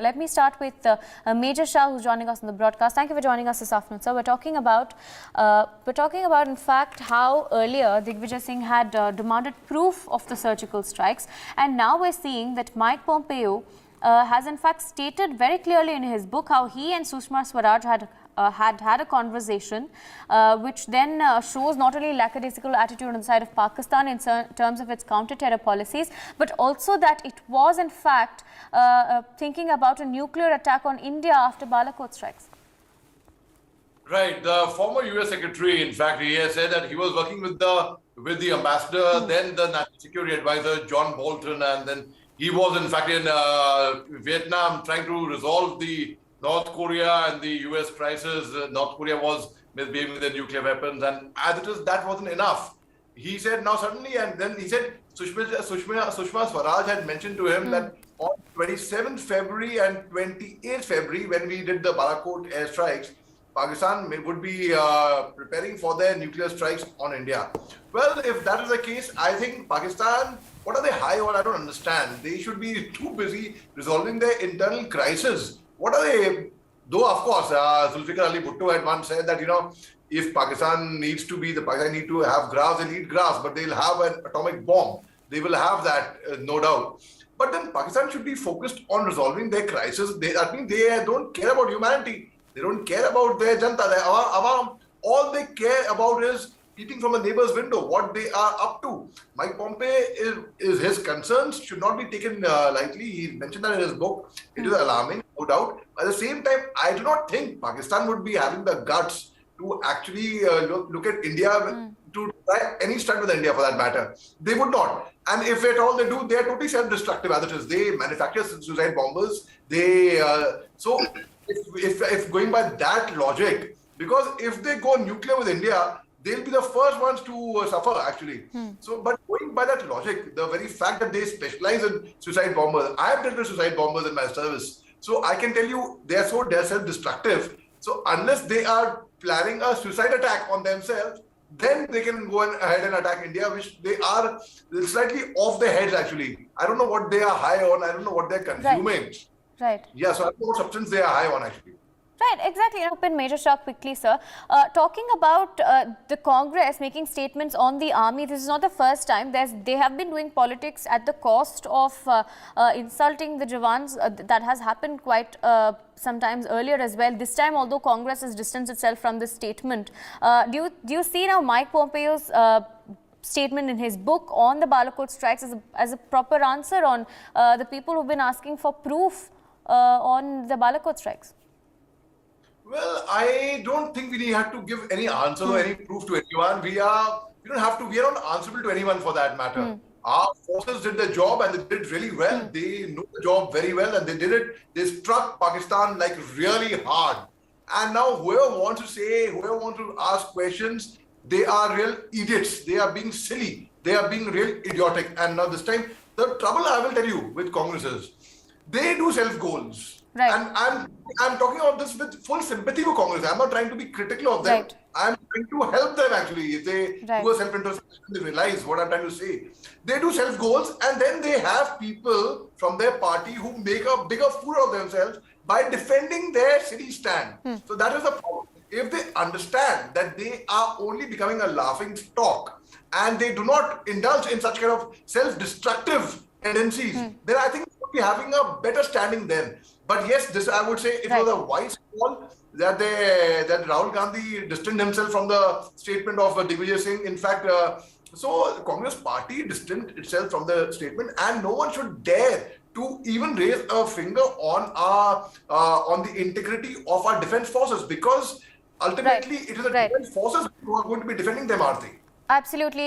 Let me start with Major Shah, who's joining us on the broadcast. Thank you for joining us this afternoon, sir. We're talking about, in fact, how earlier Digvijay Singh had demanded proof of the surgical strikes, and now we're seeing that Mike Pompeo has in fact stated very clearly in his book how he and Sushma Swaraj had a conversation, which then shows not only lackadaisical attitude on the side of Pakistan in terms of its counter-terror policies, but also that it was in fact thinking about a nuclear attack on India after Balakot strikes. Right. The former US Secretary, in fact, he has said that he was working with the ambassador, then the National Security Advisor, John Bolton, and then he was in fact in Vietnam trying to resolve the North Korea and the US crisis. North Korea was misbehaving with their nuclear weapons, and as it is, that wasn't enough. He said now suddenly, and then he said Sushma Swaraj had mentioned to him that on 27th February and 28th February, when we did the Balakot airstrikes, Pakistan would be preparing for their nuclear strikes on India. Well, if that is the case, I think Pakistan, what are they high on? I don't understand. They should be too busy resolving their internal crisis. What are they? Though, of course, Zulfikar Ali Bhutto had once said that, if Pakistan needs to be, the Pakistan need to have grass, they'll eat grass, but they'll have an atomic bomb. They will have that, no doubt. But then Pakistan should be focused on resolving their crisis. That means they don't care about humanity. They don't care about their janta, their awam. All they care about is peeping from a neighbor's window, what they are up to. Mike Pompeo, is his concerns should not be taken lightly. He mentioned that in his book. It is alarming, no doubt. At the same time, I do not think Pakistan would be having the guts to actually look at India, to try any stunt with India for that matter. They would not. And if at all they do, they are totally self-destructive as it is. They manufacture suicide bombers. They so if going by that logic, because if they go nuclear with India, they'll be the first ones to suffer actually. So, but going by that logic, the very fact that they specialize in suicide bombers, I have dealt with suicide bombers in my service. So I can tell you, they're self-destructive. So unless they are planning a suicide attack on themselves, then they can go ahead and attack India, which they are slightly off their heads actually. I don't know what they are high on. I don't know what they're consuming. Right. Yeah, so I don't know what substance they are high on actually. Right, exactly. Open Major Shah quickly, sir. Talking about the Congress making statements on the army, this is not the first time. They have been doing politics at the cost of insulting the Jawans. That has happened quite sometimes earlier as well. This time, although Congress has distanced itself from this statement, do you see now Mike Pompeo's statement in his book on the Balakot strikes as a proper answer on the people who've been asking for proof on the Balakot strikes? Well, I don't think we have to give any answer or any proof to anyone. We don't have to. We are not answerable to anyone for that matter. Our forces did their job and they did it really well. They know the job very well and they did it. They struck Pakistan like really hard. And now whoever wants to say, whoever wants to ask questions, they are real idiots. They are being silly. They are being real idiotic. And now this time, the trouble I will tell you with Congress is, they do self-goals. Right. And I'm talking about this with full sympathy for Congress. I'm not trying to be critical of them. Right. I'm trying to help them actually. If they do a self-introspection, they realize what I'm trying to say. They do self-goals and then they have people from their party who make a bigger fool of themselves by defending their city stand. So that is the problem. If they understand that they are only becoming a laughing stock and they do not indulge in such kind of self-destructive tendencies, then I think they would be having a better standing then. But yes, this I would say it was a wise call that Rahul Gandhi distanced himself from the statement of Digvijay Singh. In fact, so the Congress party distanced itself from the statement, and no one should dare to even raise a finger on the integrity of our defense forces, because ultimately it is the defense forces who are going to be defending them, Aarti. Absolutely.